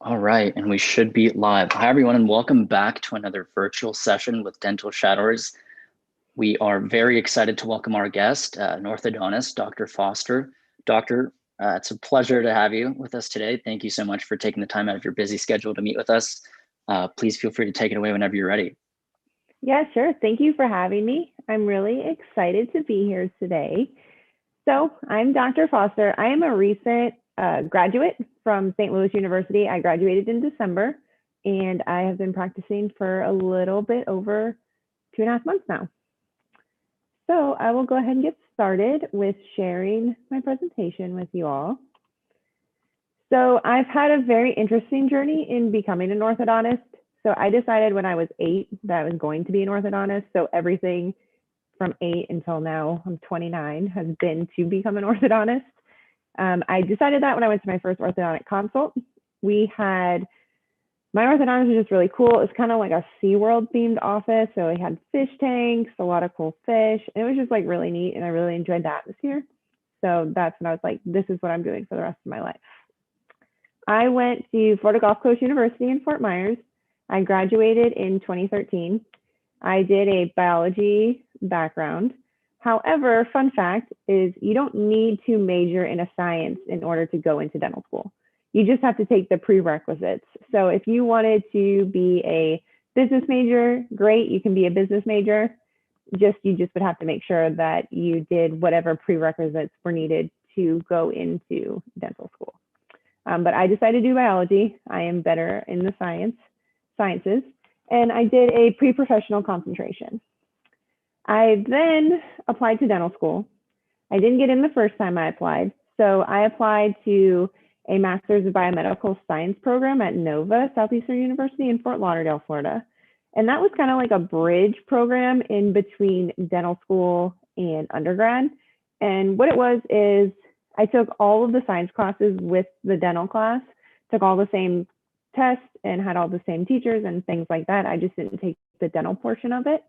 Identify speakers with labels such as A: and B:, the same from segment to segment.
A: All right, and we should be live. Hi, everyone, and welcome back to another virtual session with DentalShadowers. We are very excited to welcome our guest, an orthodontist, Dr. Foster. Doctor, it's a pleasure to have you with us today. Thank you so much for taking the time out of your busy schedule to meet with us. Please feel free to take it away whenever you're ready.
B: Yeah, sure. Thank you for having me. I'm really excited to be here today. So I'm Dr. Foster. I am a recent graduate from St. Louis University. I graduated in December, and I have been practicing for a little bit over 2.5 months now. So I will go ahead and get started with sharing my presentation with you all. So I've had a very interesting journey in becoming an orthodontist. So I decided when I was 8 that I was going to be an orthodontist. So everything from 8 until now, I'm 29, has been to become an orthodontist. I decided that when I went to my first orthodontic consult. My orthodontist was just really cool. It's kind of like a SeaWorld themed office. So we had fish tanks, a lot of cool fish. And it was just like really neat. And I really enjoyed the atmosphere. So that's when I was like, this is what I'm doing for the rest of my life. I went to Florida Gulf Coast University in Fort Myers. I graduated in 2013. I did a biology background. However, fun fact is you don't need to major in a science in order to go into dental school. You just have to take the prerequisites. So if you wanted to be a business major, great, you can be a business major. You just would have to make sure that you did whatever prerequisites were needed to go into dental school. But I decided to do biology. I am better in the sciences, and I did a pre-professional concentration. I then applied to dental school. I didn't get in the first time I applied, so I applied to a Master's of Biomedical Science program at Nova Southeastern University in Fort Lauderdale, Florida. And that was kind of like a bridge program in between dental school and undergrad. And what it was is I took all of the science classes with the dental class, took all the same tests and had all the same teachers and things like that. I just didn't take the dental portion of it.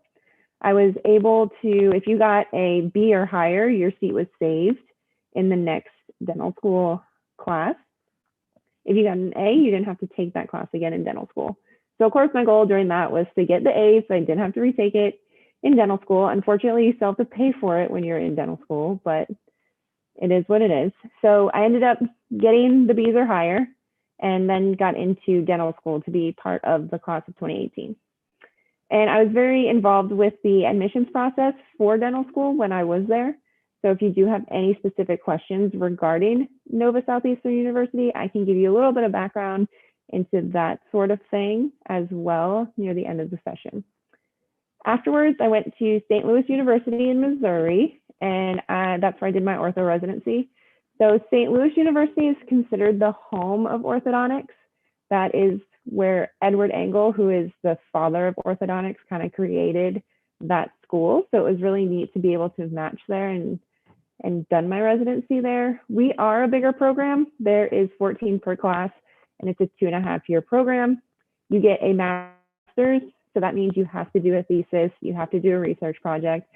B: I was able to, if you got a B or higher, your seat was saved in the next dental school class. If you got an A, you didn't have to take that class again in dental school. So of course my goal during that was to get the A so I didn't have to retake it in dental school. Unfortunately, you still have to pay for it when you're in dental school, but it is what it is. So I ended up getting the B's or higher and then got into dental school to be part of the class of 2018. And I was very involved with the admissions process for dental school when I was there. So if you do have any specific questions regarding Nova Southeastern University, I can give you a little bit of background into that sort of thing as well near the end of the session. Afterwards, I went to St. Louis University in Missouri, and that's where I did my ortho residency. So St. Louis University is considered the home of orthodontics. That is where Edward Engel, who is the father of orthodontics, kind of created that school. So it was really neat to be able to match there and done my residency there. We are a bigger program. There is 14 per class, and it's a 2.5-year program. You get a master's, so that means you have to do a thesis, you have to do a research project,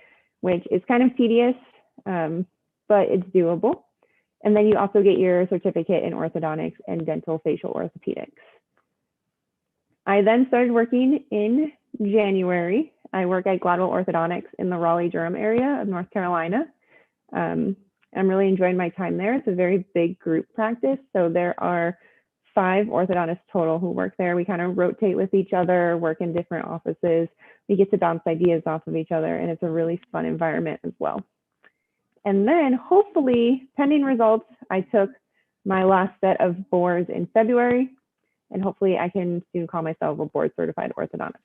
B: which is kind of tedious, but it's doable. And then you also get your certificate in orthodontics and dental facial orthopedics. I then started working in January. I work at Gladwell Orthodontics in the Raleigh-Durham area of North Carolina. I'm really enjoying my time there. It's a very big group practice. So there are 5 orthodontists total who work there. We kind of rotate with each other, work in different offices. We get to bounce ideas off of each other, and it's a really fun environment as well. And then hopefully, pending results, I took my last set of boards in February, and hopefully I can soon call myself a board certified orthodontist.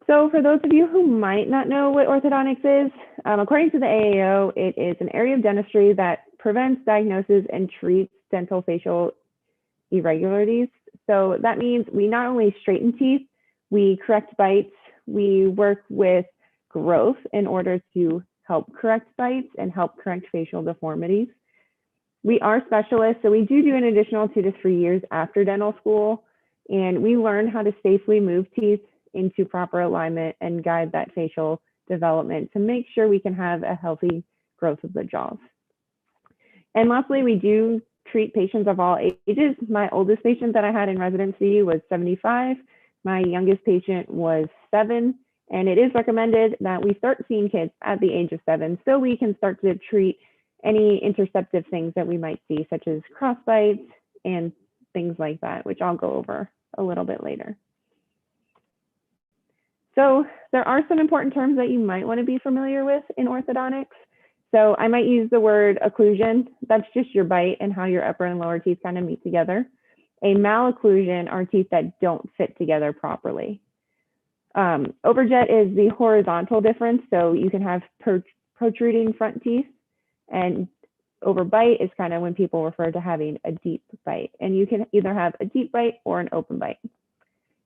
B: So for those of you who might not know what orthodontics is, according to the AAO, it is an area of dentistry that prevents, diagnoses, and treats dental facial irregularities. So that means we not only straighten teeth, we correct bites, we work with growth in order to help correct bites and help correct facial deformities. We are specialists, so we do an additional 2 to 3 years after dental school, and we learn how to safely move teeth into proper alignment and guide that facial development to make sure we can have a healthy growth of the jaws. And lastly, we do treat patients of all ages. My oldest patient that I had in residency was 75. My youngest patient was 7. And it is recommended that we start seeing kids at the age of 7 so we can start to treat any interceptive things that we might see, such as crossbites and things like that, which I'll go over a little bit later. So there are some important terms that you might want to be familiar with in orthodontics. So I might use the word occlusion. That's just your bite and how your upper and lower teeth kind of meet together. A malocclusion are teeth that don't fit together properly. Overjet is the horizontal difference. So you can have protruding front teeth, and overbite is kind of when people refer to having a deep bite. And you can either have a deep bite or an open bite.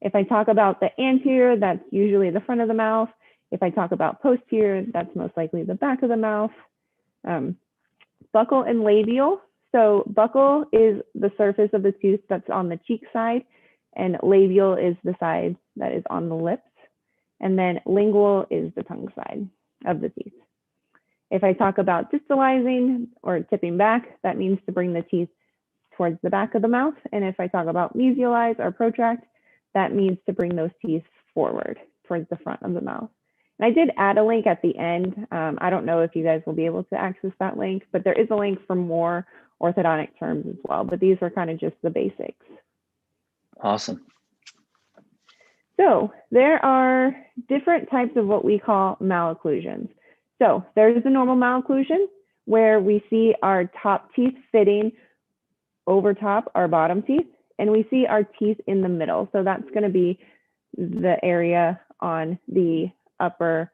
B: If I talk about the anterior, that's usually the front of the mouth. If I talk about posterior, that's most likely the back of the mouth. Buccal and labial. So buccal is the surface of the tooth that's on the cheek side, and labial is the side that is on the lips. And then lingual is the tongue side of the teeth. If I talk about distalizing or tipping back, that means to bring the teeth towards the back of the mouth. And if I talk about mesialize or protract, that means to bring those teeth forward towards the front of the mouth. And I did add a link at the end. I don't know if you guys will be able to access that link, but there is a link for more orthodontic terms as well. But these are kind of just the basics.
A: Awesome.
B: So there are different types of what we call malocclusions. So there's the normal malocclusion where we see our top teeth fitting over top our bottom teeth, and we see our teeth in the middle. So that's going to be the area on the upper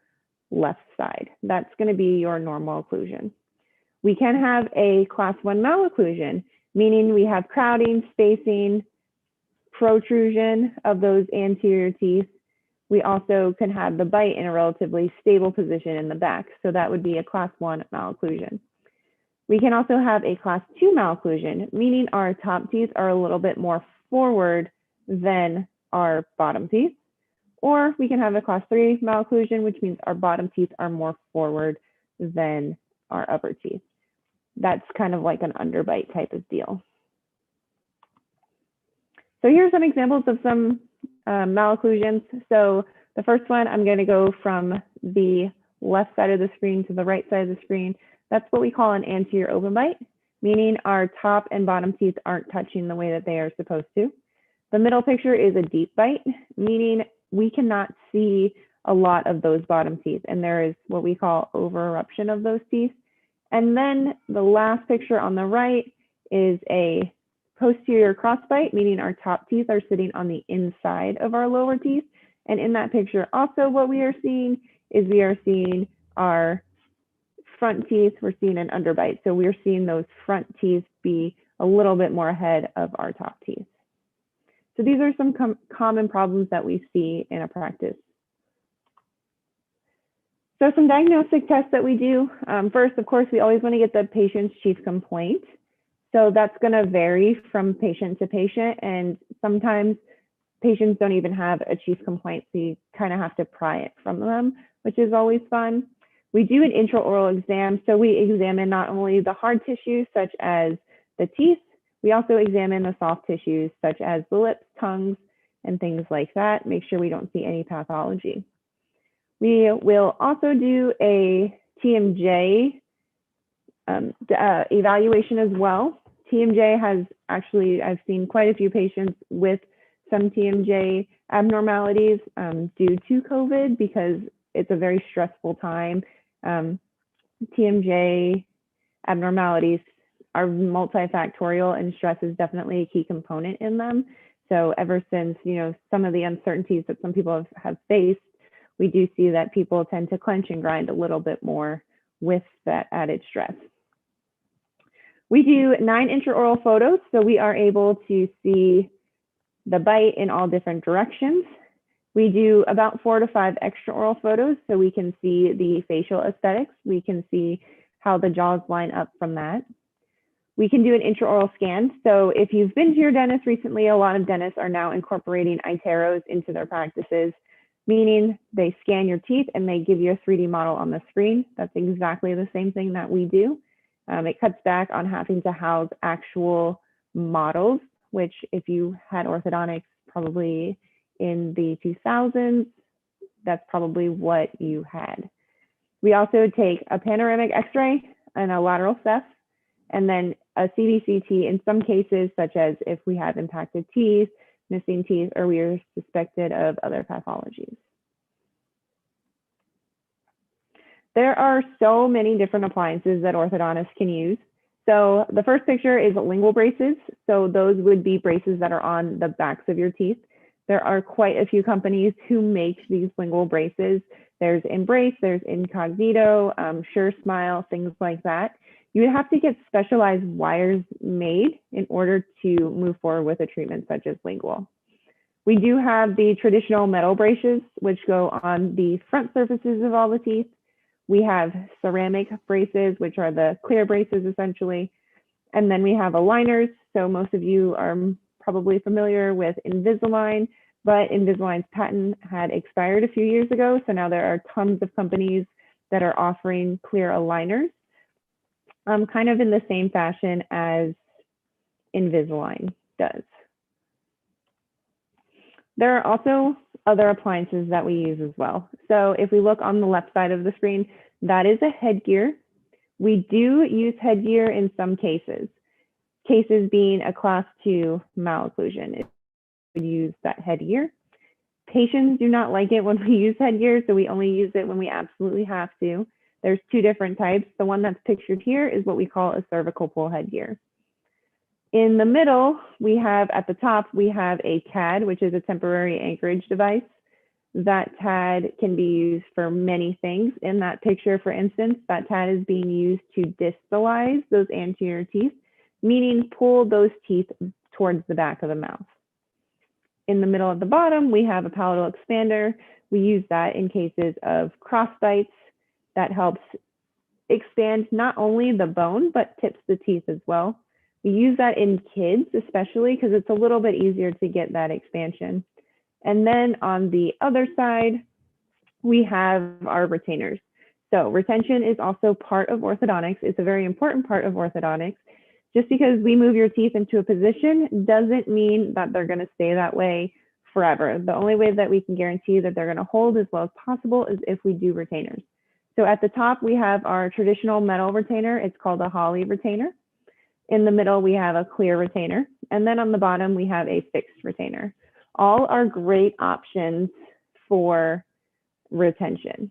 B: left side. That's going to be your normal occlusion. We can have a class 1 malocclusion, meaning we have crowding, spacing, protrusion of those anterior teeth. We also can have the bite in a relatively stable position in the back. So that would be a class 1 malocclusion. We can also have a class 2 malocclusion, meaning our top teeth are a little bit more forward than our bottom teeth. Or we can have a class 3 malocclusion, which means our bottom teeth are more forward than our upper teeth. That's kind of like an underbite type of deal. So here's some examples of some malocclusions. So the first one, I'm going to go from the left side of the screen to the right side of the screen. That's what we call an anterior open bite, meaning our top and bottom teeth aren't touching the way that they are supposed to. The middle picture is a deep bite, meaning we cannot see a lot of those bottom teeth, and there is what we call over eruption of those teeth. And then the last picture on the right is a posterior crossbite, meaning our top teeth are sitting on the inside of our lower teeth. And in that picture, also what we are seeing is we are seeing our front teeth, we're seeing an underbite. So we're seeing those front teeth be a little bit more ahead of our top teeth. So these are some common problems that we see in a practice. So some diagnostic tests that we do. First, of course, we always want to get the patient's chief complaint. So that's going to vary from patient to patient, and sometimes patients don't even have a chief complaint, so you kind of have to pry it from them, which is always fun. We do an intraoral exam, so we examine not only the hard tissues such as the teeth, we also examine the soft tissues such as the lips, tongues, and things like that. Make sure we don't see any pathology. We will also do a TMJ evaluation as well. TMJ has actually, I've seen quite a few patients with some TMJ abnormalities due to COVID because it's a very stressful time. TMJ abnormalities are multifactorial, and stress is definitely a key component in them. So ever since, some of the uncertainties that some people have faced, we do see that people tend to clench and grind a little bit more with that added stress. We do 9 intraoral photos, so we are able to see the bite in all different directions. We do about 4 to 5 extraoral photos, so we can see the facial aesthetics. We can see how the jaws line up from that. We can do an intraoral scan. So if you've been to your dentist recently, a lot of dentists are now incorporating iTeros into their practices, meaning they scan your teeth and they give you a 3D model on the screen. That's exactly the same thing that we do. It cuts back on having to house actual models, which if you had orthodontics probably in the 2000s, that's probably what you had. We also take a panoramic x-ray and a lateral ceph, and then a CBCT in some cases, such as if we have impacted teeth, missing teeth, or we are suspected of other pathologies. There are so many different appliances that orthodontists can use. So the first picture is lingual braces. So those would be braces that are on the backs of your teeth. There are quite a few companies who make these lingual braces. There's Embrace, there's Incognito, Sure Smile, things like that. You would have to get specialized wires made in order to move forward with a treatment such as lingual. We do have the traditional metal braces, which go on the front surfaces of all the teeth. We have ceramic braces, which are the clear braces essentially. And then we have aligners. So most of you are probably familiar with Invisalign, but Invisalign's patent had expired a few years ago. So now there are tons of companies that are offering clear aligners, kind of in the same fashion as Invisalign does. There are also other appliances that we use as well. So if we look on the left side of the screen, that is a headgear. We do use headgear in some cases. Cases being a class 2 malocclusion, we use that headgear. Patients do not like it when we use headgear, so we only use it when we absolutely have to. There's two different types. The one that's pictured here is what we call a cervical pull headgear. In the middle, we have at the top, we have a TAD, which is a temporary anchorage device. That TAD can be used for many things. In that picture, for instance, that TAD is being used to distalize those anterior teeth, meaning pull those teeth towards the back of the mouth. In the middle at the bottom, we have a palatal expander. We use that in cases of cross bites. That helps expand not only the bone, but tips the teeth as well. We use that in kids, especially because it's a little bit easier to get that expansion. And then on the other side, we have our retainers. So retention is also part of orthodontics. It's a very important part of orthodontics. Just because we move your teeth into a position doesn't mean that they're going to stay that way forever. The only way that we can guarantee that they're going to hold as well as possible is if we do retainers. So at the top, we have our traditional metal retainer. It's called a Holly retainer. In the middle, we have a clear retainer. And then on the bottom, we have a fixed retainer. All are great options for retention.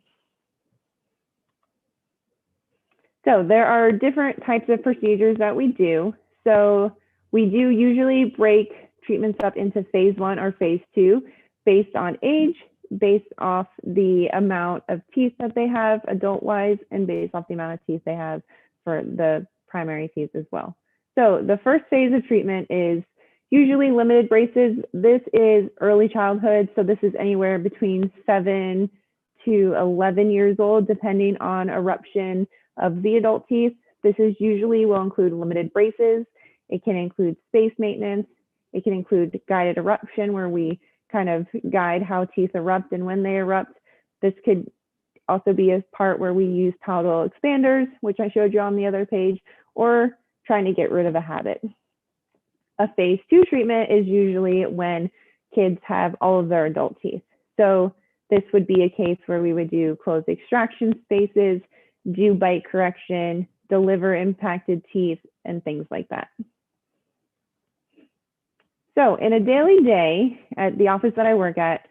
B: So there are different types of procedures that we do. So we do usually break treatments up into phase 1 or phase 2 based on age, based off the amount of teeth that they have adult-wise, and based off the amount of teeth they have for the primary teeth as well. So the first phase of treatment is usually limited braces. This is early childhood, so this is anywhere between 7 to 11 years old, depending on eruption of the adult teeth. This is usually will include limited braces. It can include space maintenance. It can include guided eruption, where we kind of guide how teeth erupt and when they erupt. This could also be a part where we use palatal expanders, which I showed you on the other page, or trying to get rid of a habit. A phase 2 treatment is usually when kids have all of their adult teeth. So this would be a case where we would do closed extraction spaces, do bite correction, deliver impacted teeth, and things like that. So in a daily day at the office that I work at,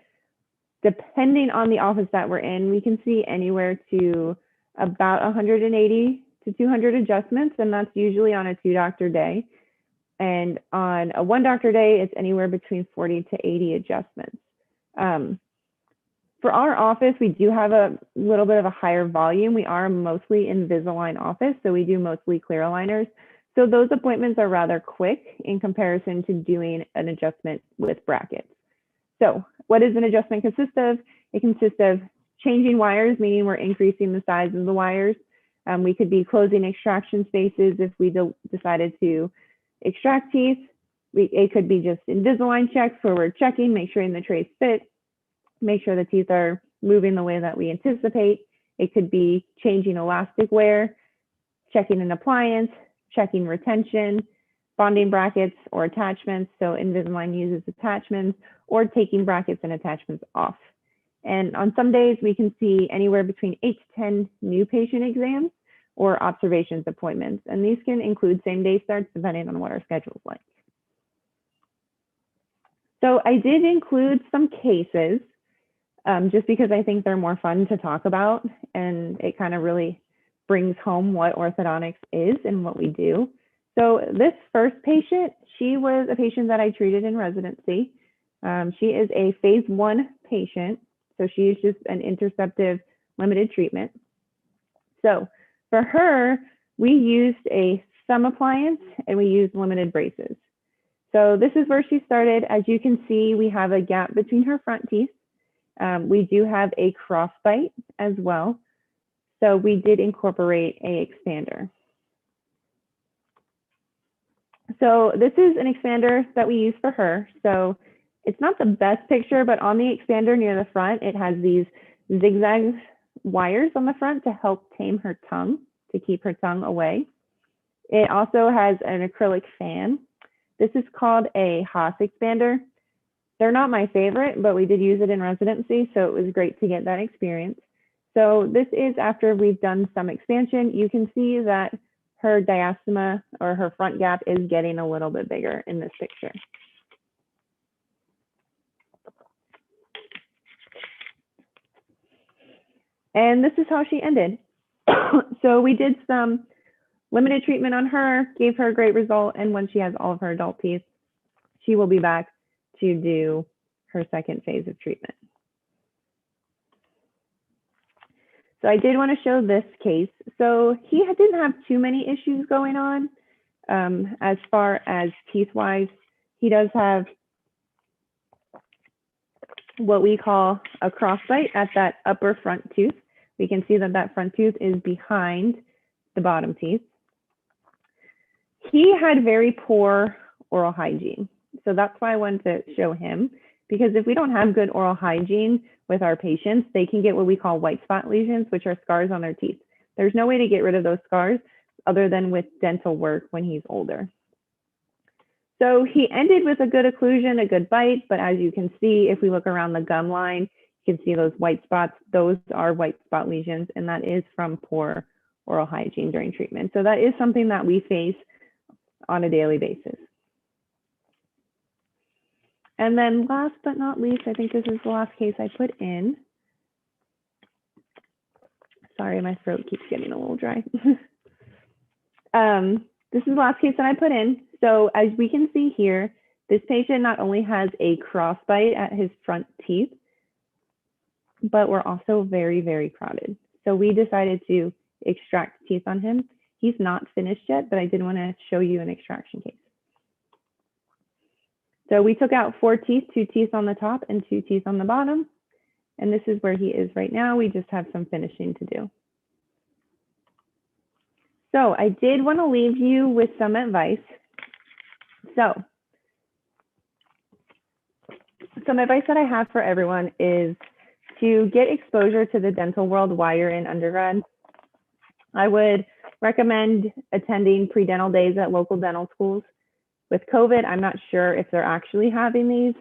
B: depending on the office that we're in, we can see anywhere to about 180 to 200 adjustments, and that's usually on a 2-doctor day. And on a 1-doctor day, it's anywhere between 40 to 80 adjustments. For our office, we do have a little bit of a higher volume. We are mostly Invisalign office, so we do mostly clear aligners. So those appointments are rather quick in comparison to doing an adjustment with brackets. So what does an adjustment consist of? It consists of changing wires, meaning we're increasing the size of the wires. We could be closing extraction spaces if we decided to extract teeth. It could be just Invisalign checks where we're checking, make sure the trays fit, make sure the teeth are moving the way that we anticipate. It could be changing elastic wear. checking an appliance, checking retention, bonding brackets or attachments. So Invisalign uses attachments, or taking brackets and attachments off. And on some days, we can see anywhere between 8 to 10 new patient exams or observations appointments. And these can include same-day starts depending on what our schedule is like. So I did include some cases just because I think they're more fun to talk about, and it kind of really brings home what orthodontics is and what we do. So this first patient, she was a patient that I treated in residency. She is a phase 1 patient. So she is just an interceptive limited treatment. So for her, we used a thumb appliance and we used limited braces. So this is where she started. As you can see, we have a gap between her front teeth. We do have a crossbite as well. So we did incorporate a expander. So this is an expander that we use for her. So it's not the best picture, but on the expander near the front, it has these zigzag wires on the front to help tame her tongue, to keep her tongue away. It also has an acrylic fan. This is called a Haas expander. They're not my favorite, but we did use it in residency, so it was great to get that experience. So this is after we've done some expansion. You can see that her diastema, or her front gap, is getting a little bit bigger in this picture. And this is how she ended. So we did some limited treatment on her, gave her a great result, and when she has all of her adult teeth, she will be back to do her second phase of treatment. So I did want to show this case. So he didn't have too many issues going on as far as teeth-wise. He does have what we call a crossbite at that upper front tooth. We can see that that front tooth is behind the bottom teeth. He had very poor oral hygiene. So that's why I wanted to show him, because if we don't have good oral hygiene with our patients, they can get what we call white spot lesions, which are scars on their teeth. There's no way to get rid of those scars other than with dental work when he's older. So he ended with a good occlusion, a good bite, but as you can see, if we look around the gum line, you can see those white spots. Those are white spot lesions, and that is from poor oral hygiene during treatment. So that is something that we face on a daily basis. And then last but not least, I think this is the last case I put in. Sorry, my throat keeps getting a little dry. This is the last case that I put in. So as we can see here, this patient not only has a crossbite at his front teeth, but we're also very, very crowded. So we decided to extract teeth on him. He's not finished yet, but I did want to show you an extraction case. So we took out 4 teeth, 2 teeth on the top and 2 teeth on the bottom. And this is where he is right now. We just have some finishing to do. So I did want to leave you with some advice. So some advice that I have for everyone is to get exposure to the dental world while you're in undergrad. I would recommend attending pre-dental days at local dental schools. With COVID, I'm not sure if they're actually having these,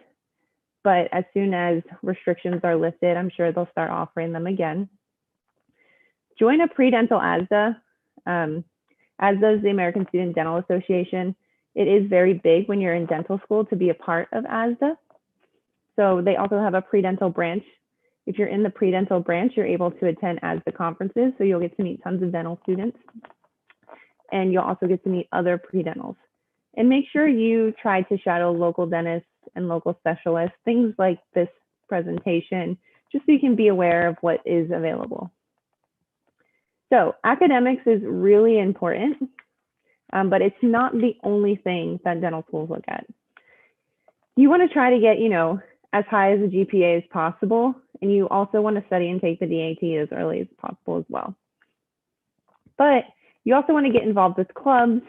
B: but as soon as restrictions are lifted, I'm sure they'll start offering them again. Join a pre-dental ASDA. ASDA is the American Student Dental Association. It is very big when you're in dental school to be a part of ASDA. So they also have a pre-dental branch. If you're in the pre-dental branch, you're able to attend ASDA conferences, so you'll get to meet tons of dental students. And you'll also get to meet other pre-dentals. And make sure you try to shadow local dentists and local specialists, things like this presentation, just so you can be aware of what is available. So academics is really important, but it's not the only thing that dental schools look at. You want to try to get, as high as a GPA as possible, and you also want to study and take the DAT as early as possible as well. But you also want to get involved with clubs.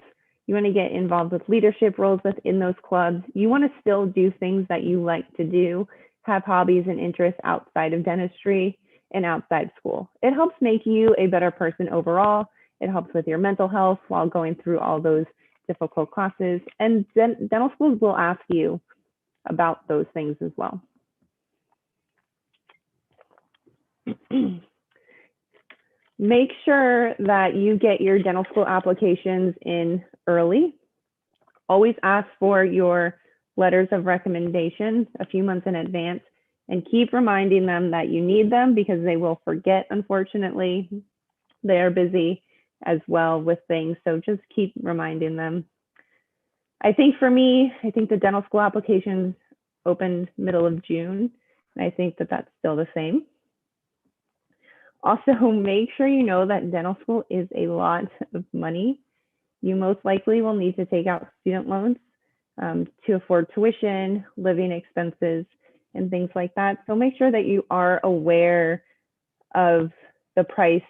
B: You want to get involved with leadership roles within those clubs. You want to still do things that you like to do, have hobbies and interests outside of dentistry and outside school. It helps make you a better person overall, It helps with your mental health while going through all those difficult classes. And dental schools will ask you about those things as well. Make sure that you get your dental school applications in early. Always ask for your letters of recommendation a few months in advance, and keep reminding them that you need them, because they will forget, unfortunately. They are busy as well with things, so just keep reminding them. I think for me, I think the dental school applications opened middle of June, and I think that that's still the same. Also, make sure you know that dental school is a lot of money. You most likely will need to take out student loans to afford tuition, living expenses, and things like that. So make sure that you are aware of the price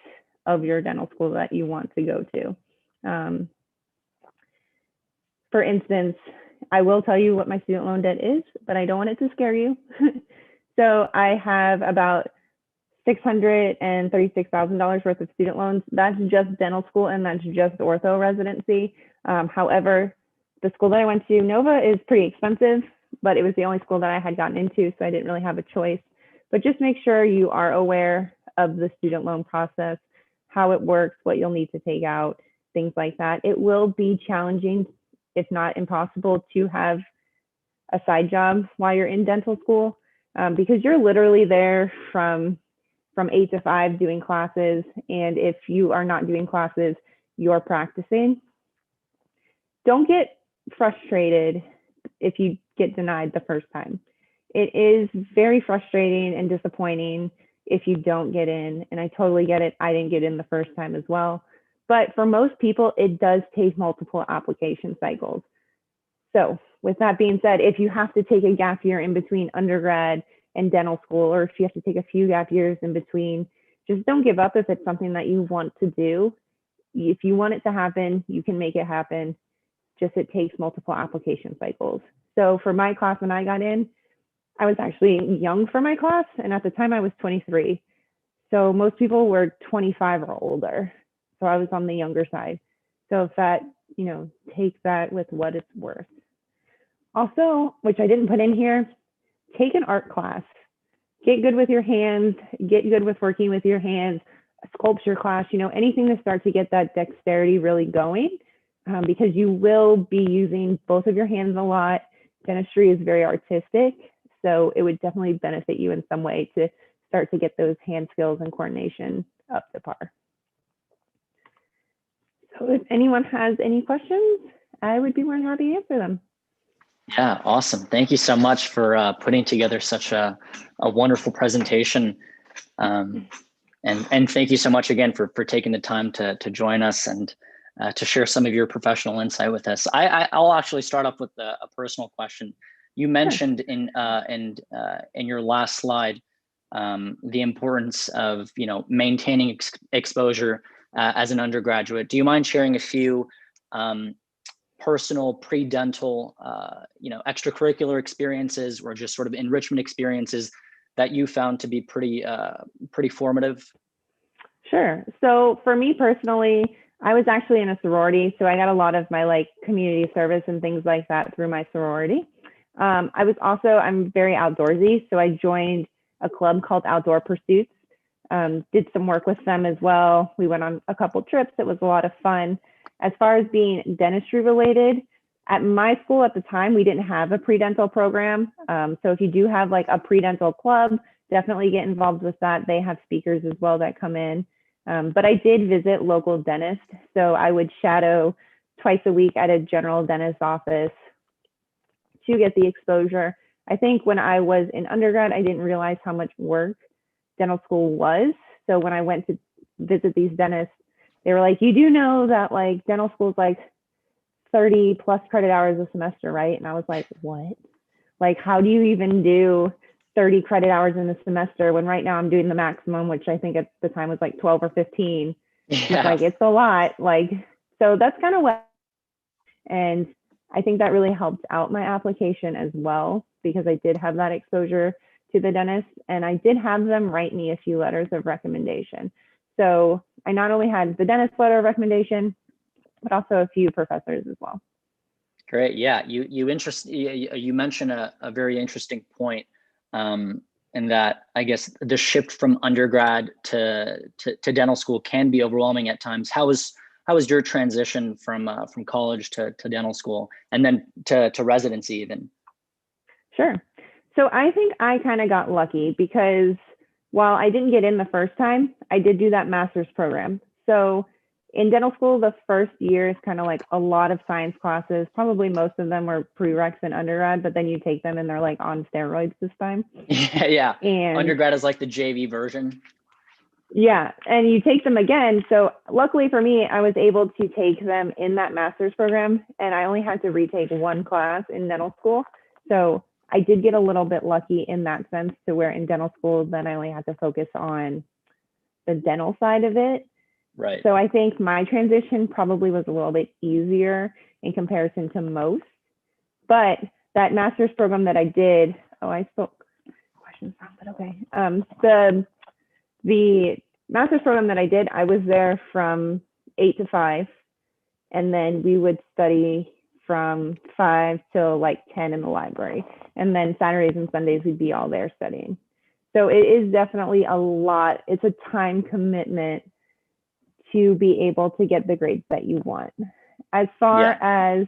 B: of your dental school that you want to go to. For instance, I will tell you what my student loan debt is, but I don't want it to scare you. So I have about $636,000 worth of student loans. That's just dental school, and that's just ortho residency. However, the school that I went to, Nova, is pretty expensive, but it was the only school that I had gotten into, so I didn't really have a choice. But just make sure you are aware of the student loan process, how it works, what you'll need to take out, things like that. It will be challenging, if not impossible, to have a side job while you're in dental school, because you're literally there from 8 to 5 doing classes. And if you are not doing classes, you're practicing. Don't get frustrated if you get denied the first time. It is very frustrating and disappointing if you don't get in. And I totally get it. I didn't get in the first time as well. But for most people, it does take multiple application cycles. So with that being said, if you have to take a gap year in between undergrad and dental school, or if you have to take a few gap years in between, just don't give up if it's something that you want to do. If you want it to happen, you can make it happen. Just it takes multiple application cycles. So for my class, when I got in, I was actually young for my class, and at the time I was 23. So most people were 25 or older. So I was on the younger side. So if that, take that with what it's worth. Also, which I didn't put in here, take an art class. Get good with your hands, get good with working with your hands, a sculpture class, anything to start to get that dexterity really going, because you will be using both of your hands a lot. Dentistry is very artistic, so it would definitely benefit you in some way to start to get those hand skills and coordination up to par. So if anyone has any questions, I would be more than happy to answer them.
A: Yeah, awesome. Thank you so much for putting together such a wonderful presentation. And thank you so much again for taking the time to join us and to share some of your professional insight with us. I'll actually start off with a personal question. You mentioned in your last slide the importance of maintaining exposure as an undergraduate. Do you mind sharing a few personal pre-dental extracurricular experiences or just sort of enrichment experiences that you found to be pretty formative?
B: Sure. So for me personally, I was actually in a sorority, so I got a lot of my community service and things like that through my sorority. I'm very outdoorsy, so I joined a club called Outdoor Pursuits. Did some work with them as well. We went on a couple trips. It was a lot of fun. As far as being dentistry related, at my school at the time, we didn't have a pre-dental program. So if you do have a pre-dental club, definitely get involved with that. They have speakers as well that come in. But I did visit local dentists. So I would shadow twice a week at a general dentist office to get the exposure. I think when I was in undergrad, I didn't realize how much work dental school was. So when I went to visit these dentists, they were like, you do know that dental school is 30 plus credit hours a semester, right? And I was like, what? How do you even do 30 credit hours in a semester when right now I'm doing the maximum, which I think at the time was 12 or 15.
A: Yeah.
B: It's a lot. So that's kind of what, and I think that really helped out my application as well, because I did have that exposure to the dentist, and I did have them write me a few letters of recommendation. So I not only had the dentist letter of recommendation, but also a few professors as well.
A: Great. Yeah, you mentioned a very interesting point, in that I guess the shift from undergrad to dental school can be overwhelming at times. How was your transition from college to dental school, and then to residency even?
B: Sure. So I think I kind of got lucky because while I didn't get in the first time, I did do that master's program. So in dental school, the first year is kind of like a lot of science classes. Probably most of them were prereqs in undergrad, but then you take them and they're like on steroids this time.
A: Yeah.
B: And
A: undergrad is like the JV version.
B: yeah, and you take them again. So luckily for me, I was able to take them in that master's program, and I only had to retake one class in dental school. So I did get a little bit lucky in that sense, to where in dental school, then I only had to focus on the dental side of it.
A: Right.
B: So I think my transition probably was a little bit easier in comparison to most. But that master's program that I did, I spoke questions wrong, but okay. The master's program that I did, I was there from 8 to 5, and then we would study from 5 till like 10 in the library. And then Saturdays and Sundays, we'd be all there studying. So it is definitely a lot. It's a time commitment to be able to get the grades that you want. As far as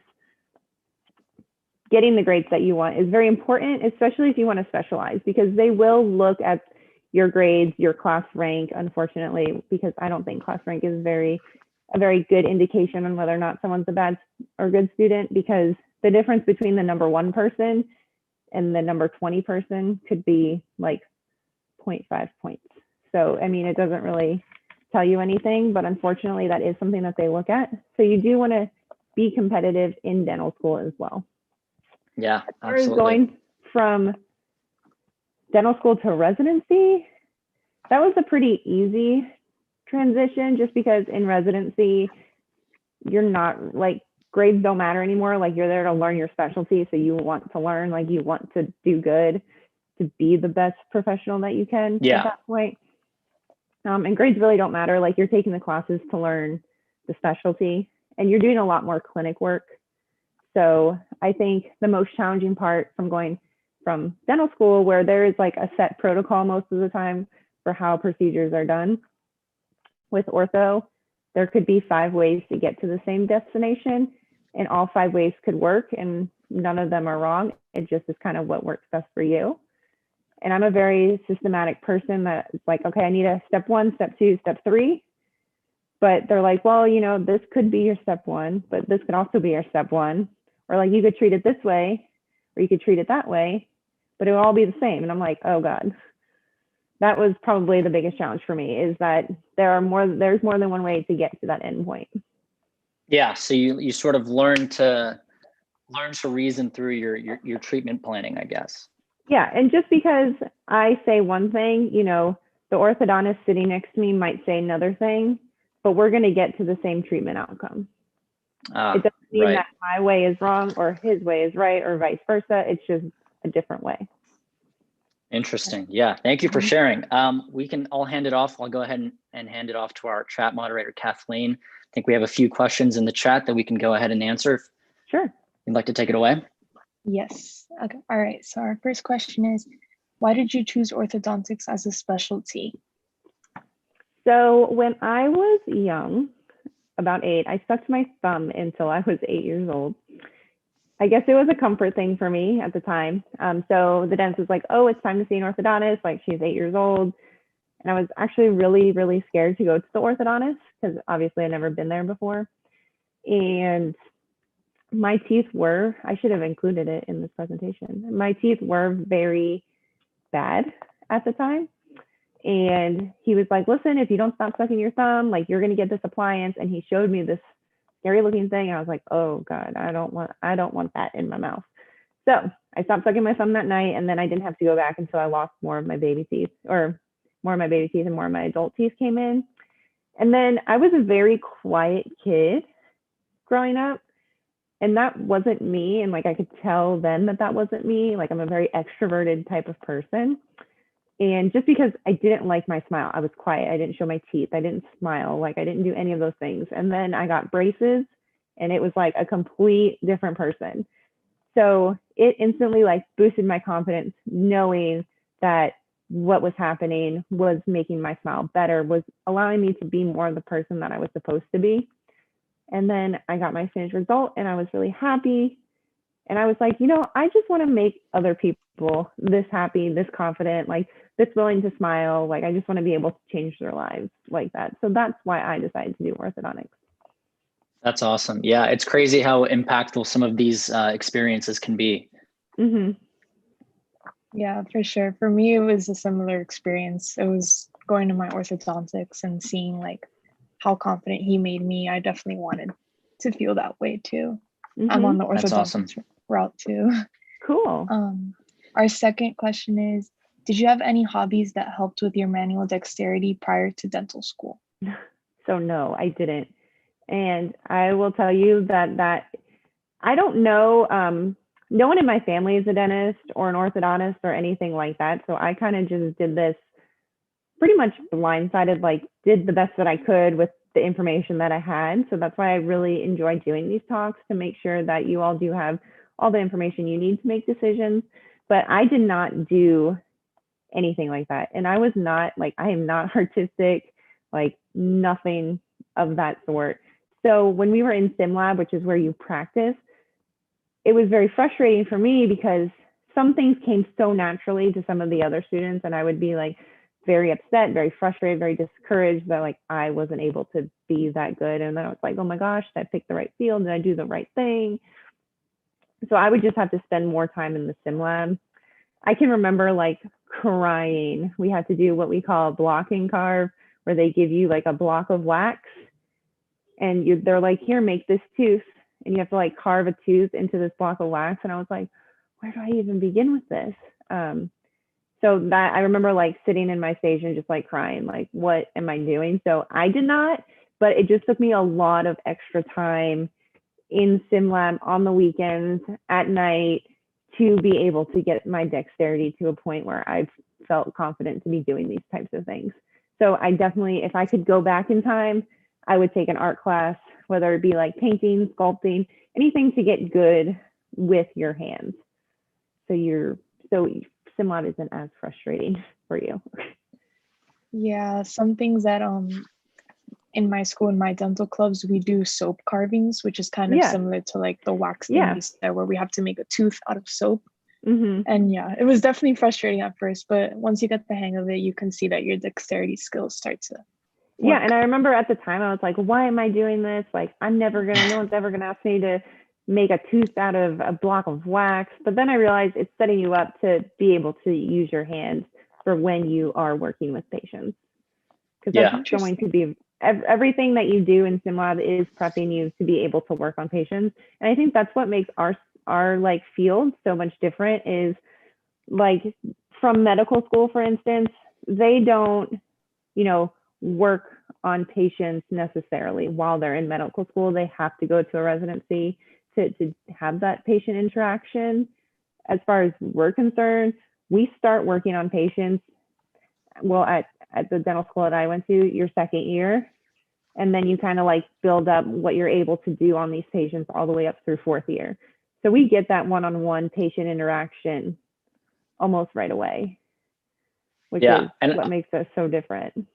B: getting the grades that you want is very important, especially if you want to specialize, because they will look at your grades, your class rank, unfortunately, because I don't think class rank is a very good indication on whether or not someone's a bad or good student, because the difference between the number 1 person and the number 20 person could be like 0.5 points. So, I mean, it doesn't really tell you anything, but unfortunately that is something that they look at. So you do want to be competitive in dental school as well.
A: Yeah,
B: as far as
A: absolutely.
B: going from dental school to residency, that was a pretty easy transition, just because in residency, you're not like, grades don't matter anymore. Like, you're there to learn your specialty. So you want to learn, like, you want to do good, to be the best professional that you can at that point. And grades really don't matter. Like, you're taking the classes to learn the specialty, and you're doing a lot more clinic work. So I think the most challenging part from going from dental school, where there is like a set protocol most of the time for how procedures are done, with ortho, there could be 5 ways to get to the same destination, and all 5 ways could work, and none of them are wrong. It just is kind of what works best for you. And I'm a very systematic person that's like, okay, I need a step 1, step 2, step 3. But they're like, well, you know, this could be your step 1, but this could also be your step 1. Or like, you could treat it this way, or you could treat it that way, but it will all be the same. And I'm like, oh God. That was probably the biggest challenge for me, is that there's more than one way to get to that end point. Yeah.
A: So you sort of learn to reason through your treatment planning, I guess.
B: Yeah. And just because I say one thing, you know, the orthodontist sitting next to me might say another thing, but we're going to get to the same treatment outcome. It doesn't mean that my way is wrong or his way is right, or vice versa. It's just a different way.
A: Interesting. Yeah. Thank you for sharing. We can all hand it off. I'll go ahead and hand it off to our chat moderator, Kathleen. I think we have a few questions in the chat that we can go ahead and answer.
B: Sure.
A: You'd like to take it away?
C: Yes. Okay. All right. So our first question is, why did you choose orthodontics as a specialty?
B: So when I was young, about 8, I sucked my thumb until I was 8 years old. I guess it was a comfort thing for me at the time. So the dentist was like, oh, it's time to see an orthodontist. Like, she's 8 years old. And I was actually really, really scared to go to the orthodontist, because obviously I'd never been there before. And my teeth were, I should have included it in this presentation. My teeth were very bad at the time. And he was like, listen, if you don't stop sucking your thumb, like, you're going to get this appliance. And he showed me this scary looking thing. And I was like, oh God, I don't want that in my mouth. So I stopped sucking my thumb that night. And then I didn't have to go back until I lost more of my baby teeth, and more of my adult teeth came in. And then I was a very quiet kid growing up. And that wasn't me. And like, I could tell then that wasn't me. Like, I'm a very extroverted type of person. And just because I didn't like my smile, I was quiet, I didn't show my teeth, I didn't smile, like I didn't do any of those things. And then I got braces and it was like a complete different person. So it instantly like boosted my confidence, knowing that what was happening was making my smile better, was allowing me to be more the person that I was supposed to be. And then I got my finished result and I was really happy. And I was like, I just want to make other people this happy, this confident, like this willing to smile. Like I just want to be able to change their lives like that. So that's why I decided to do orthodontics.
A: That's awesome. Yeah, it's crazy how impactful some of these experiences can be.
B: Mm-hmm.
C: Yeah, for sure. For me, it was a similar experience. It was going to my orthodontics and seeing like how confident he made me. I definitely wanted to feel that way too.
B: Mm-hmm.
C: I'm on the
A: That's awesome.
C: orthodontics route too.
B: Cool.
C: Our second question is, did you have any hobbies that helped with your manual dexterity prior to dental school?
B: So no, I didn't. And I will tell you that I don't know, no one in my family is a dentist or an orthodontist or anything like that. So I kind of just did this pretty much blindsided, like did the best that I could with the information that I had. So that's why I really enjoy doing these talks, to make sure that you all do have all the information you need to make decisions. But I did not do anything like that. And I was not like, I am not artistic, like nothing of that sort. So when we were in sim lab, which is where you practice, it was very frustrating for me because some things came so naturally to some of the other students, and I would be like very upset, very frustrated, very discouraged that like I wasn't able to be that good. And then I was like, oh my gosh, did I pick the right field? Did I do the right thing? So I would just have to spend more time in the sim lab. I can remember like crying. We had to do what we call a blocking carve, where they give you like a block of wax and they're like, here, make this tooth. And you have to like carve a tooth into this block of wax. And I was like, where do I even begin with this? So that I remember like sitting in my station, just like crying, like, what am I doing? So I did not, but it just took me a lot of extra time in sim lab on the weekends at night to be able to get my dexterity to a point where I felt confident to be doing these types of things. So I definitely, if I could go back in time, I would take an art class, whether it be like painting, sculpting, anything to get good with your hands. So sim lab isn't as frustrating for you.
C: Yeah, some things that in my school, in my dental clubs, we do soap carvings, which is kind of similar to like the wax thing you said, where we have to make a tooth out of soap.
B: Mm-hmm.
C: And yeah, it was definitely frustrating at first, but once you get the hang of it, you can see that your dexterity skills start to work.
B: Yeah, and I remember at the time I was like, why am I doing this? Like, no one's ever gonna ask me to make a tooth out of a block of wax. But then I realized it's setting you up to be able to use your hands for when you are working with patients. Because that's going to be everything that you do in SimLab is prepping you to be able to work on patients. And I think that's what makes our like field so much different, is like from medical school, for instance, they don't, work on patients necessarily while they're in medical school. They have to go to a residency to have that patient interaction. As far as we're concerned, we start working on patients, well, at the dental school that I went to, your second year. And then you kind of like build up what you're able to do on these patients all the way up through fourth year. So we get that one-on-one patient interaction almost right away, which is what makes us so different.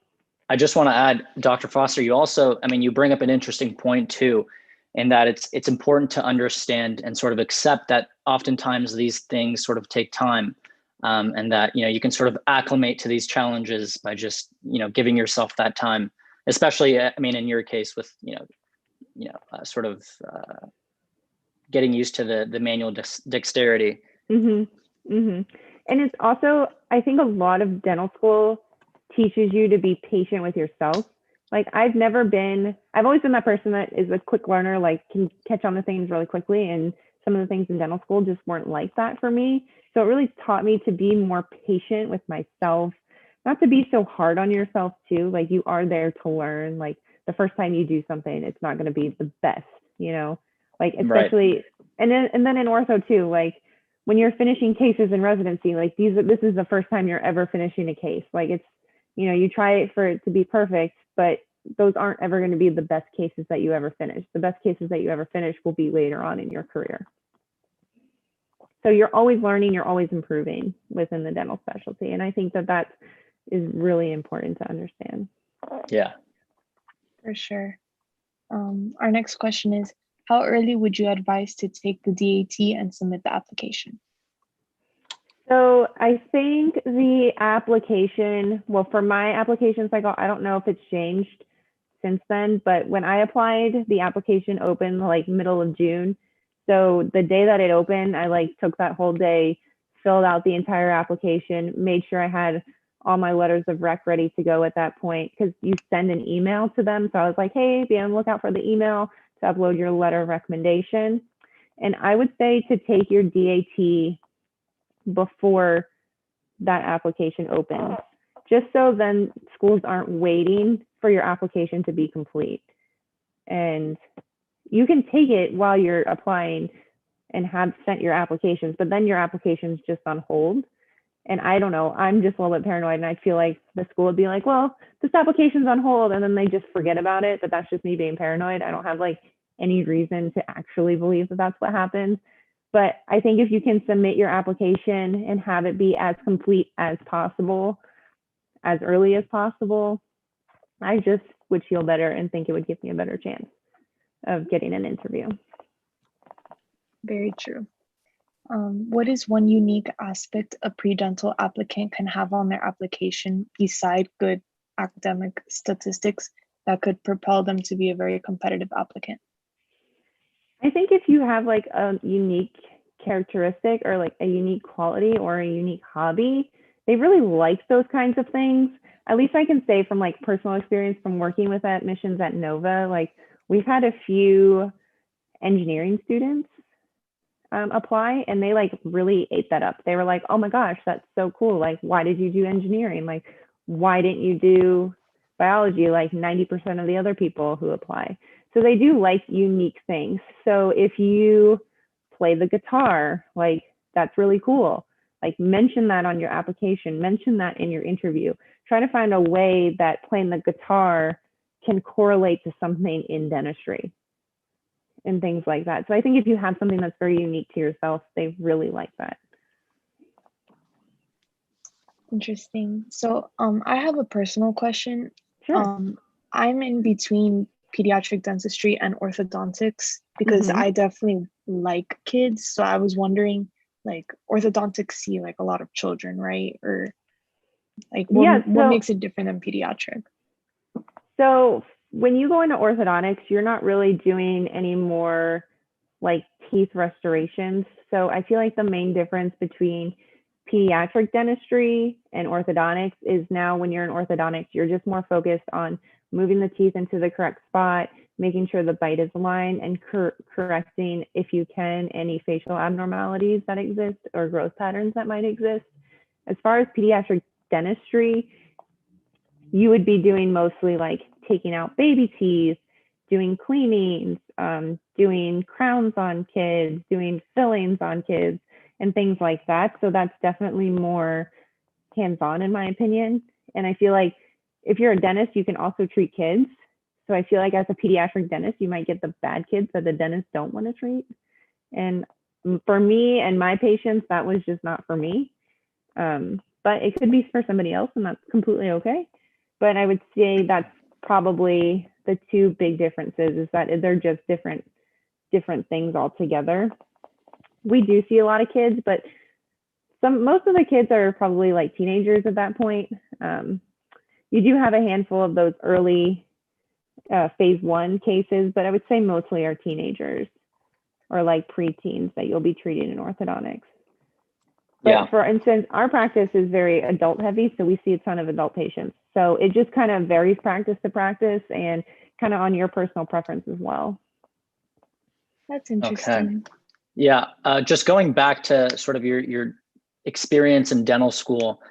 A: I just want to add, Dr. Foster, you also, you bring up an interesting point too, in that it's important to understand and sort of accept that oftentimes these things sort of take time, and that, you can sort of acclimate to these challenges by just, giving yourself that time, especially, in your case with, sort of getting used to the manual dexterity.
B: Mm-hmm. Mm-hmm. And it's also, I think a lot of dental school teaches you to be patient with yourself. Like I've always been that person that is a quick learner, like can catch on to things really quickly. And some of the things in dental school just weren't like that for me. So it really taught me to be more patient with myself, not to be so hard on yourself too. Like you are there to learn. Like the first time you do something, it's not going to be the best, like especially, right. And then in ortho too, like when you're finishing cases in residency, like this is the first time you're ever finishing a case. Like it's, you know, you try it for it to be perfect, but those aren't ever going to be the best cases that you ever finish. The best cases that you ever finish will be later on in your career. So you're always learning, you're always improving within the dental specialty. And I think that is really important to understand.
A: Yeah.
C: For sure. Our next question is, how early would you advise to take the DAT and submit the application?
B: So I think the application, well, for my application cycle, I don't know if it's changed since then, but when I applied, the application opened like middle of June. So the day that it opened, I like took that whole day, filled out the entire application, made sure I had all my letters of rec ready to go at that point, because you send an email to them. So I was like, hey, be on the lookout for the email to upload your letter of recommendation. And I would say to take your DAT before that application opens, just so then schools aren't waiting for your application to be complete. And you can take it while you're applying and have sent your applications, but then your application's just on hold. And I don't know, I'm just a little bit paranoid, and I feel like the school would be like, well, this application's on hold, and then they just forget about it. But that's just me being paranoid. I don't have like any reason to actually believe that that's what happens. But I think if you can submit your application and have it be as complete as possible, as early as possible, I just would feel better and think it would give me a better chance of getting an interview.
C: Very true. What is one unique aspect a pre-dental applicant can have on their application beside good academic statistics that could propel them to be a very competitive applicant?
B: I think if you have like a unique characteristic or like a unique quality or a unique hobby, they really like those kinds of things. At least I can say from like personal experience from working with admissions at Nova, like we've had a few engineering students apply, and they like really ate that up. They were like, oh my gosh, that's so cool. Like, why did you do engineering? Like, why didn't you do biology like 90% of the other people who apply? So they do like unique things. So if you play the guitar, like that's really cool. Like mention that on your application, mention that in your interview. Try to find a way that playing the guitar can correlate to something in dentistry and things like that. So I think if you have something that's very unique to yourself, they really like that.
C: Interesting. So I have a personal question.
B: Sure.
C: I'm in between pediatric dentistry and orthodontics because I definitely like kids. So I was wondering, like, orthodontics see like a lot of children, right? Or like what makes it different than pediatric?
B: So when you go into orthodontics, you're not really doing any more like teeth restorations. So I feel like the main difference between pediatric dentistry and orthodontics is now when you're in orthodontics, you're just more focused on moving the teeth into the correct spot, making sure the bite is aligned, and correcting, if you can, any facial abnormalities that exist or growth patterns that might exist. As far as pediatric dentistry, you would be doing mostly like taking out baby teeth, doing cleanings, doing crowns on kids, doing fillings on kids, and things like that. So that's definitely more hands-on in my opinion. And I feel like if you're a dentist, you can also treat kids. So I feel like as a pediatric dentist, you might get the bad kids that the dentists don't want to treat. And for me and my patients, that was just not for me. But it could be for somebody else, and that's completely okay. But I would say that's probably the two big differences, is that they're just different things altogether. We do see a lot of kids, but most of the kids are probably like teenagers at that point. You do have a handful of those early phase 1 cases, but I would say mostly are teenagers or like preteens that you'll be treating in orthodontics. But for instance, our practice is very adult heavy, so we see a ton of adult patients. So it just kind of varies practice to practice and kind of on your personal preference as well.
C: That's interesting.
A: Okay. Yeah, just going back to sort of your experience in dental school,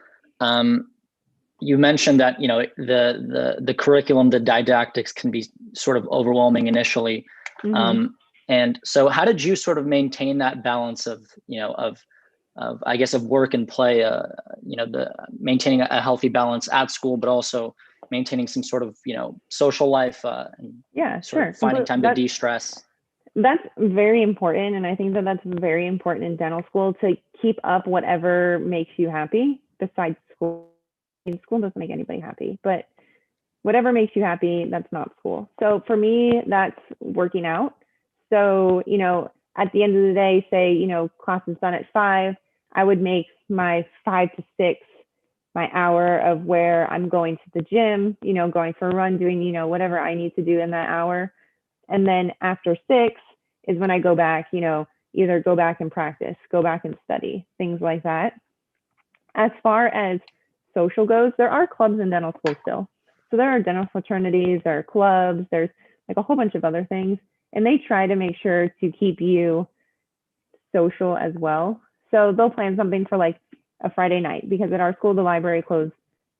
A: you mentioned that the curriculum, the didactics can be sort of overwhelming initially, and so how did you sort of maintain that balance of I guess, of work and play, the maintaining a healthy balance at school, but also maintaining some sort of, social life, and sort of finding time to de-stress.
B: That's very important. And I think that that's very important in dental school, to keep up whatever makes you happy besides school. School doesn't make anybody happy, but whatever makes you happy, that's not school. So for me, that's working out. So, at the end of the day, say, class is done at 5, I would make my 5 to 6 my hour of where I'm going to the gym, going for a run, doing, whatever I need to do in that hour. And then after 6 is when I go back, either go back and practice, go back and study, things like that. As far as social goes, there are clubs in dental school still. So there are dental fraternities, there are clubs, there's like a whole bunch of other things. And they try to make sure to keep you social as well. So they'll plan something for like a Friday night, because at our school, the library closed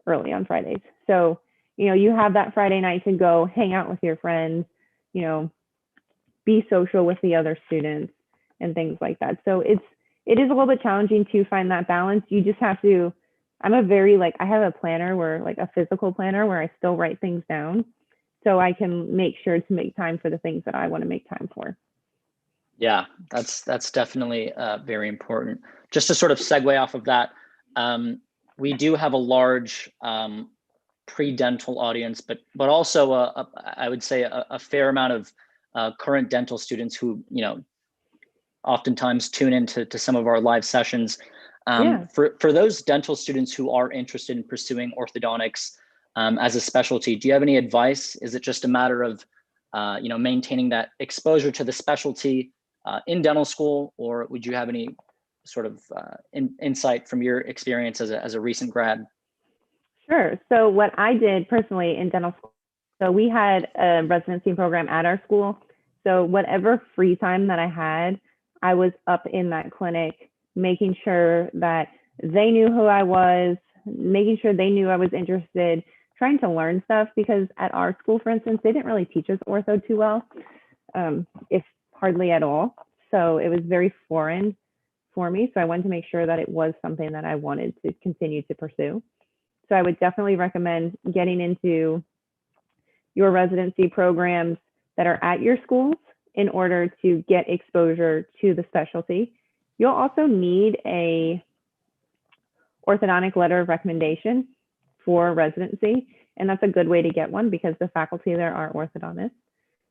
B: early on Fridays. So, you have that Friday night to go hang out with your friends, be social with the other students and things like that. So it is a little bit challenging to find that balance. You just have to, I have a planner a physical planner where I still write things down, so I can make sure to make time for the things that I want to make time for.
A: Yeah, that's definitely very important. Just to sort of segue off of that, we do have a large pre-dental audience, but also I would say a fair amount of current dental students who oftentimes tune into some of our live sessions. For those dental students who are interested in pursuing orthodontics as a specialty, do you have any advice? Is it just a matter of maintaining that exposure to the specialty in dental school, or would you have any sort of insight from your experience as a recent grad?
B: Sure. So what I did personally in dental school, so we had a residency program at our school. So whatever free time that I had, I was up in that clinic, making sure that they knew who I was, making sure they knew I was interested, trying to learn stuff, because at our school, for instance, they didn't really teach us ortho too well, if hardly at all. So it was very foreign for me. So I wanted to make sure that it was something that I wanted to continue to pursue. So I would definitely recommend getting into your residency programs that are at your schools in order to get exposure to the specialty. You'll also need a orthodontic letter of recommendation for residency, and that's a good way to get one because the faculty there are orthodontists.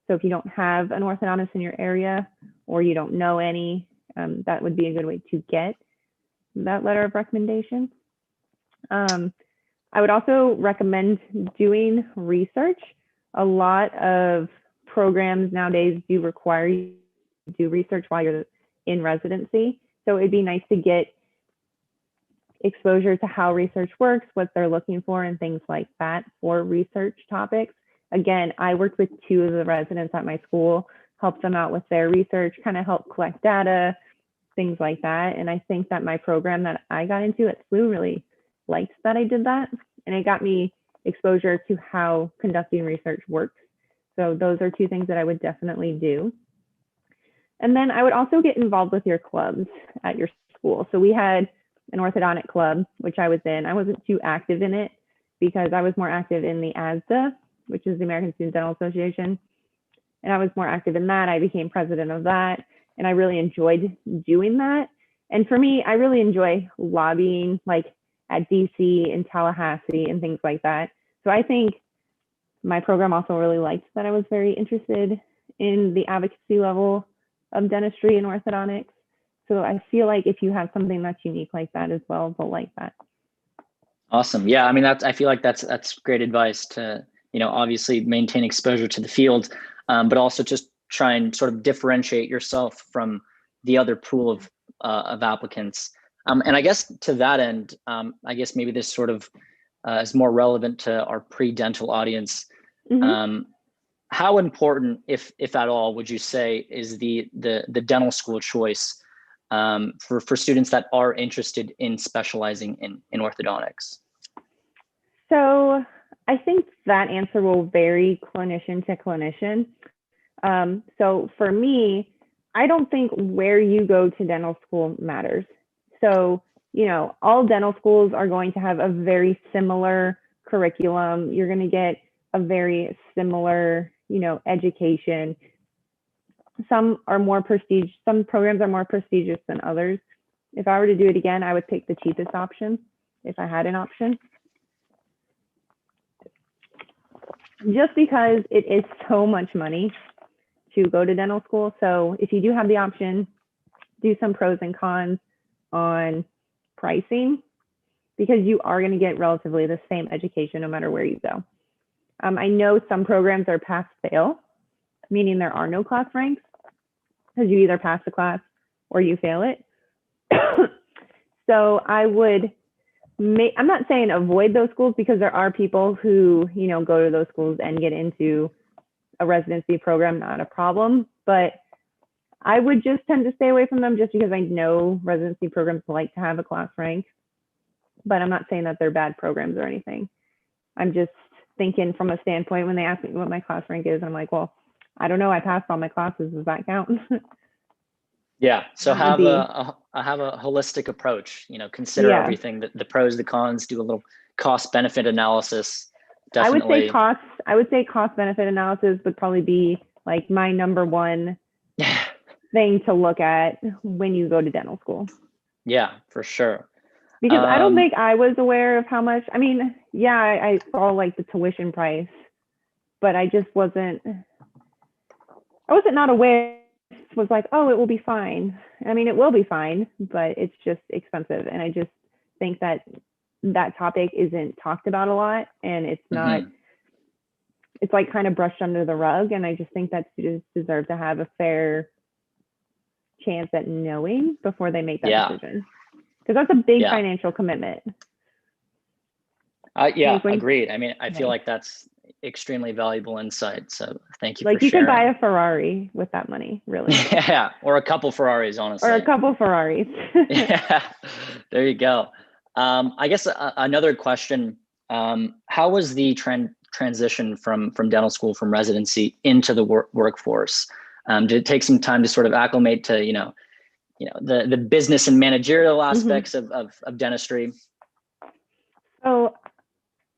B: So if you don't have an orthodontist in your area or you don't know any, that would be a good way to get that letter of recommendation. I would also recommend doing research. A lot of programs nowadays do require you to do research while you're in residency. So it'd be nice to get exposure to how research works, what they're looking for, and things like that for research topics. Again, I worked with 2 of the residents at my school, helped them out with their research, kind of helped collect data, things like that. And I think that my program that I got into at SLU really liked that I did that. And it got me exposure to how conducting research works. So those are 2 things that I would definitely do. And then I would also get involved with your clubs at your school. So we had an orthodontic club, which I was in. I wasn't too active in it because I was more active in the ASDA, which is the American Student Dental Association. And I was more active in that. I became president of that. And I really enjoyed doing that. And for me, I really enjoy lobbying, like at DC and Tallahassee and things like that. So I think my program also really liked that I was very interested in the advocacy level of dentistry and orthodontics. So I feel like if you have something that's unique like that as well, they'll like that.
A: Awesome. Yeah, I mean, I feel like that's great advice to, obviously maintain exposure to the field, but also just try and sort of differentiate yourself from the other pool of applicants. And I guess to that end, I guess maybe this sort of is more relevant to our pre-dental audience. Mm-hmm. How important, if at all, would you say is the dental school choice for students that are interested in specializing in orthodontics?
B: So I think that answer will vary clinician to clinician. So for me, I don't think where you go to dental school matters. So, you know, all dental schools are going to have a very similar curriculum. You're going to get a very similar, you know, education. Some are more prestige, some programs are more prestigious than others. If I were to do it again, I would pick the cheapest option if I had an option. Just because it is so much money to go to dental school. So if you do have the option, do some pros and cons on pricing, because you are going to get relatively the same education no matter where you go. I know some programs are pass fail, meaning there are no class ranks, because you either pass the class or you fail it. So I would I'm not saying avoid those schools, because there are people who, you know, go to those schools and get into a residency program, not a problem. But I would just tend to stay away from them, just because I know residency programs like to have a class rank. But I'm not saying that they're bad programs or anything. I'm just thinking from a standpoint, when they ask me what my class rank is, I'm like, well, I don't know. I passed all my classes. Does that count?
A: Yeah. So have a holistic approach, you know, consider everything, the pros, the cons, do a little cost benefit analysis. Definitely.
B: I would say cost benefit analysis would probably be like my number one thing to look at when you go to dental school.
A: Yeah, for sure.
B: Because I don't think I was aware of how much, I mean, yeah, I saw like the tuition price, but I just wasn't not aware. It was like, oh, it will be fine. I mean, it will be fine, but it's just expensive. And I just think that that topic isn't talked about a lot, and it's not, it's like kind of brushed under the rug. And I just think that students deserve to have a fair chance at knowing before they make that decision. Because that's a big financial commitment.
A: Agreed. I mean, I feel like that's extremely valuable insight. So thank you for sharing.
B: Like you could buy a Ferrari with that money, really.
A: Yeah, or a couple Ferraris, honestly.
B: Or a couple Ferraris.
A: Yeah, there you go. I guess another question, how was the transition from dental school, from residency into the workforce? Did it take some time to sort of acclimate to, you know, the business and managerial aspects of dentistry?
B: So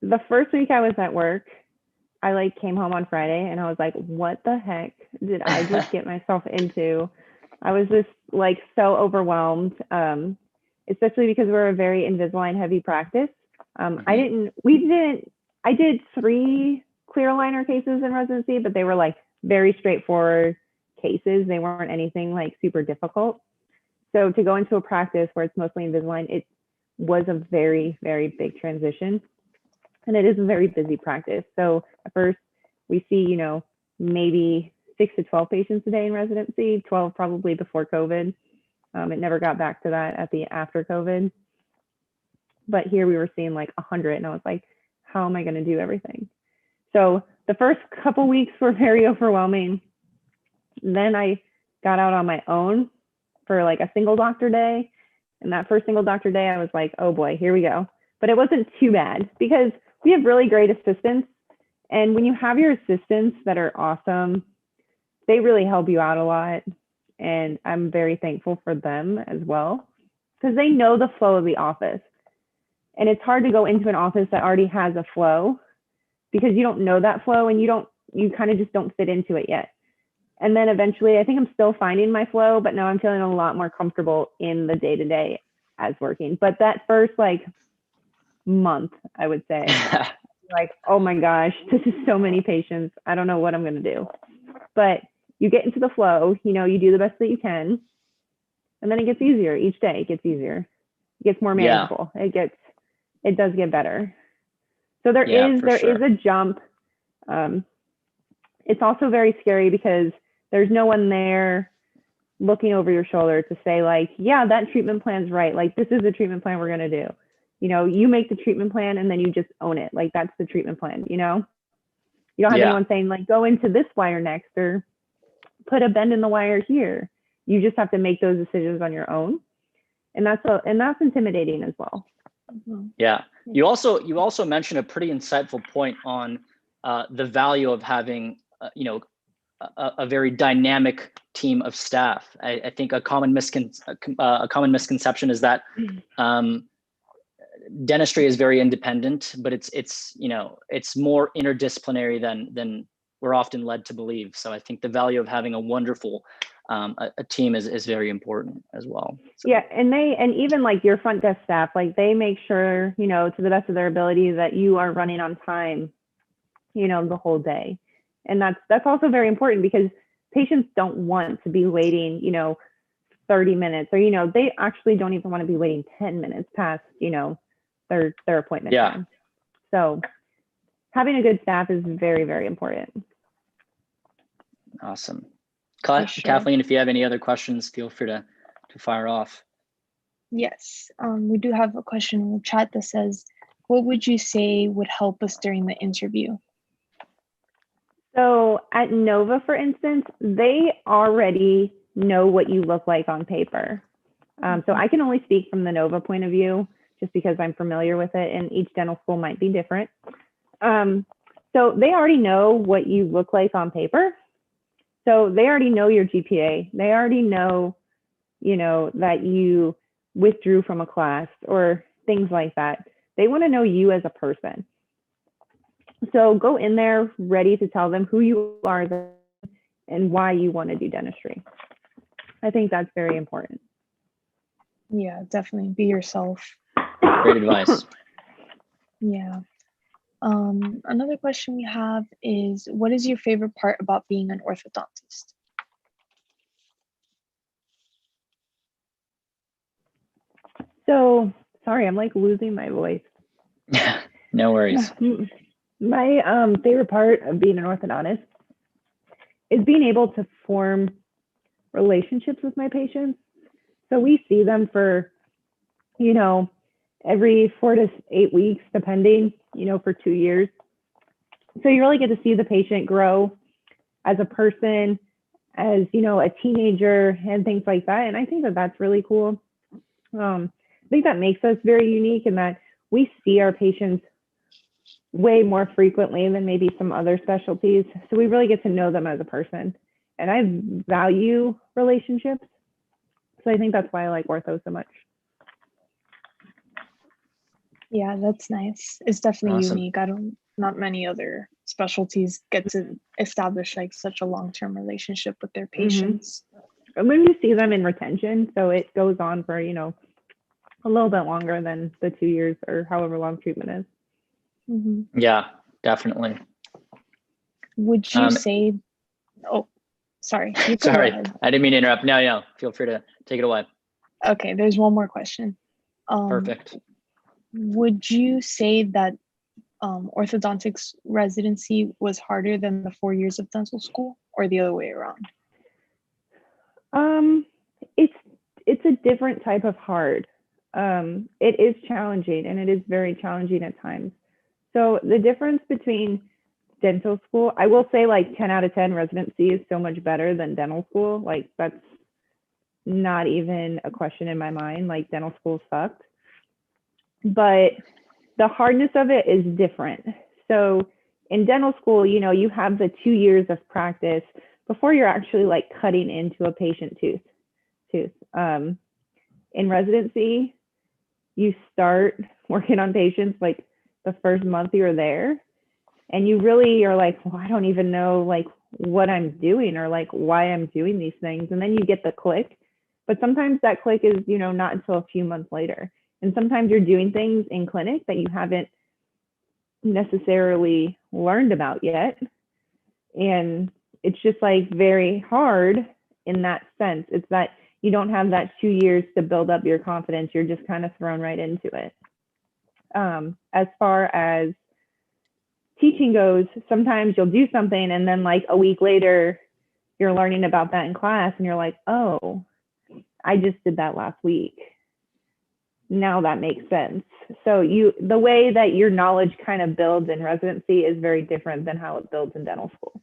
B: the first week I was at work, I like came home on Friday and I was like, what the heck did I just get myself into? I was just like so overwhelmed, especially because we're a very Invisalign heavy practice. I did 3 clear aligner cases in residency, but they were like very straightforward cases. They weren't anything like super difficult. So to go into a practice where it's mostly Invisalign, it was a very, very big transition. And it is a very busy practice. So at first we see, you know, maybe 6 to 12 patients a day in residency, 12 probably before COVID. It never got back to that after COVID. But here we were seeing like 100, and I was like, how am I going to do everything? So the first couple weeks were very overwhelming. Then I got out on my own for like a single doctor day. And that first single doctor day, I was like, oh boy, here we go. But it wasn't too bad, because we have really great assistants. And when you have your assistants that are awesome, they really help you out a lot. And I'm very thankful for them as well, because they know the flow of the office. And it's hard to go into an office that already has a flow, because you don't know that flow, and you kind of just don't fit into it yet. And then eventually, I think I'm still finding my flow, but now I'm feeling a lot more comfortable in the day-to-day as working. But that first like month, I would say, like, oh my gosh, this is so many patients. I don't know what I'm going to do. But you get into the flow, you know, you do the best that you can. And then it gets easier each day. It gets easier. It gets more manageable. It does get better. So there is a jump. It's also very scary, because there's no one there looking over your shoulder to say like, yeah, that treatment plan's right. Like, this is the treatment plan we're going to do. You know, you make the treatment plan and then you just own it. Like, that's the treatment plan, you know? You don't have anyone saying like, go into this wire next, or put a bend in the wire here. You just have to make those decisions on your own. And that's intimidating as well.
A: Yeah. You also mentioned a pretty insightful point on the value of having, a very dynamic team of staff. I think a common misconception is that dentistry is very independent, but it's more interdisciplinary than we're often led to believe. So I think the value of having a wonderful a team is very important as well. So.
B: Yeah, and even like your front desk staff, like they make sure, to the best of their ability that you are running on time, the whole day. And that's also very important because patients don't want to be waiting, 30 minutes or, they actually don't even want to be waiting 10 minutes past, their appointment time. So having a good staff is very, very important.
A: Awesome.
C: Sure.
A: Kathleen, if you have any other questions, feel free to fire off.
C: Yes, we do have a question in the chat that says, what would you say would help us during the interview?
B: So at Nova, for instance, they already know what you look like on paper. So I can only speak from the Nova point of view, just because I'm familiar with it, and each dental school might be different. So they already know what you look like on paper. So they already know your GPA. They already know, that you withdrew from a class or things like that. They want to know you as a person. So go in there ready to tell them who you are and why you want to do dentistry. I think that's very important.
C: Yeah, definitely be yourself.
A: Great advice.
C: Yeah. Another question we have is, what is your favorite part about being an orthodontist?
B: So, sorry, I'm like losing my voice.
A: No worries.
B: My favorite part of being an orthodontist is being able to form relationships with my patients. So we see them for, every 4 to 8 weeks, depending, for 2 years. So you really get to see the patient grow as a person, as, a teenager and things like that. And I think that that's really cool. I think that makes us very unique in that we see our patients way more frequently than maybe some other specialties. So we really get to know them as a person. And I value relationships. So I think that's why I like ortho so much.
C: Yeah, that's nice. It's definitely
A: Awesome.
C: unique. Not many other specialties get to establish like such a long-term relationship with their patients.
B: And when you see them in retention, so it goes on for, a little bit longer than the 2 years or however long treatment is.
C: Mm-hmm.
A: Yeah, definitely.
C: Would you say, oh, sorry. You
A: sorry, I didn't mean to interrupt. No, feel free to take it away.
C: Okay, there's one more question.
A: Perfect.
C: Would you say that orthodontics residency was harder than the 4 years of dental school, or the other way around?
B: It's a different type of hard. It is challenging, and it is very challenging at times. So the difference between dental school, I will say like 10 out of 10 residency is so much better than dental school. Like that's not even a question in my mind. Like dental school sucked. But the hardness of it is different. So in dental school, you have the 2 years of practice before you're actually like cutting into a patient tooth. In residency, you start working on patients like the first month you're there, and you really are like, well, I don't even know like what I'm doing or like why I'm doing these things. And then you get the click, but sometimes that click is, not until a few months later. And sometimes you're doing things in clinic that you haven't necessarily learned about yet. And it's just like very hard in that sense. It's that you don't have that 2 years to build up your confidence. You're just kind of thrown right into it. As far as teaching goes, sometimes you'll do something and then like a week later, you're learning about that in class and you're like, oh, I just did that last week. Now that makes sense. So the way that your knowledge kind of builds in residency is very different than how it builds in dental school.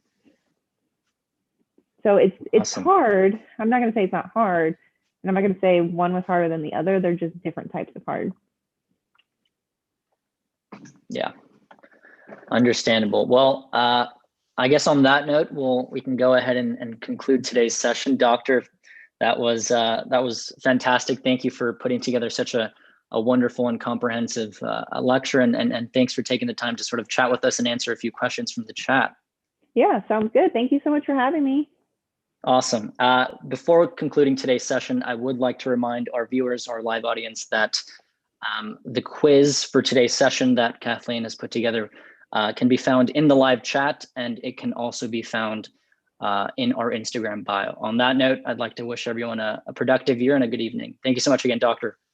B: So it's
A: Awesome.
B: hard. I'm not going to say it's not hard, and I'm not going to say one was harder than the other. They're just different types of hard.
A: Yeah, understandable. Well, I guess on that note, we can go ahead and conclude today's session. Doctor, that was fantastic. Thank you for putting together such a wonderful and comprehensive lecture, and thanks for taking the time to sort of chat with us and answer a few questions from the chat.
B: Yeah, sounds good. Thank you so much for having me.
A: Awesome. Before concluding today's session, I would like to remind our viewers, our live audience, that the quiz for today's session that Kathleen has put together can be found in the live chat, and it can also be found in our Instagram bio. On that note, I'd like to wish everyone a productive year and a good evening. Thank you so much again, Doctor.